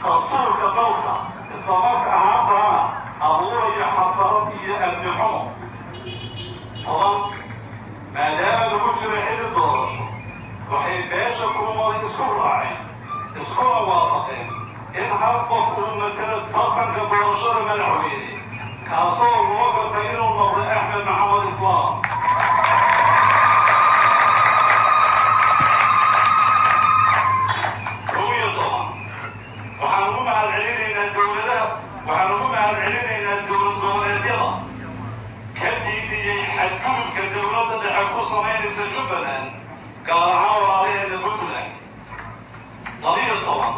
kasoobaxay isla marka ahaantaana abuuraya xasarad iyo amnixumo. toban maadaama lagu jiro xilli doorasho waxay beesha kulmada isku raaceen iskuna waafaqeen in hal qof uu matalo tartanka doorashada madaxweyne kaasoo loo gartay inuu noqdo axmed maxamed islaam. waxaan ugu mahadcelinaynaa dowlad goboleedyada ka diidiyey xadgudubka dowladda dhexe ku samaynaysa jubbaland gaar ahaan walaalaheeda puntland. 12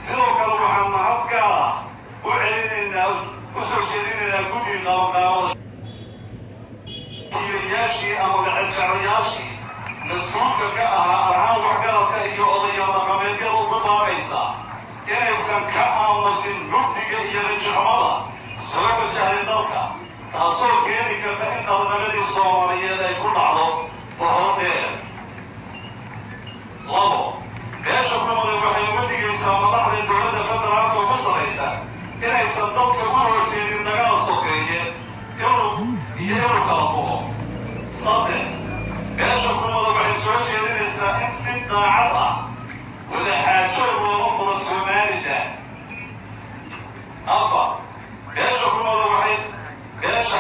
sidoo kale waxaan mahad gaar ah u soo jeedinaynaa guddiga qabanqaabada kiilayaashii ama dhexjeclayaashii mas-uulka ka ahaan waxgaradka iyo odayaal dhaqameedyada ugu baaqaysa inaysan ka aamusin mugdiga iyo rajxumada soo wajahday dalka taasoo keeni karta in qarnimadii Soomaaliyeed ay ku dhacdo bohol dheer. 2 beesha kulmada waxay uga digaysaa madaxda dowladda federaalka ugu sarraysa inaysan dalka u horseedin dagaal sokeeye inuu kala bugo. 3 beesha kulmada waxay soo jeedinaysaa in si daacad ah wadaxaajood looga furo Somaliland. 4 beesha kulmada waxay beesha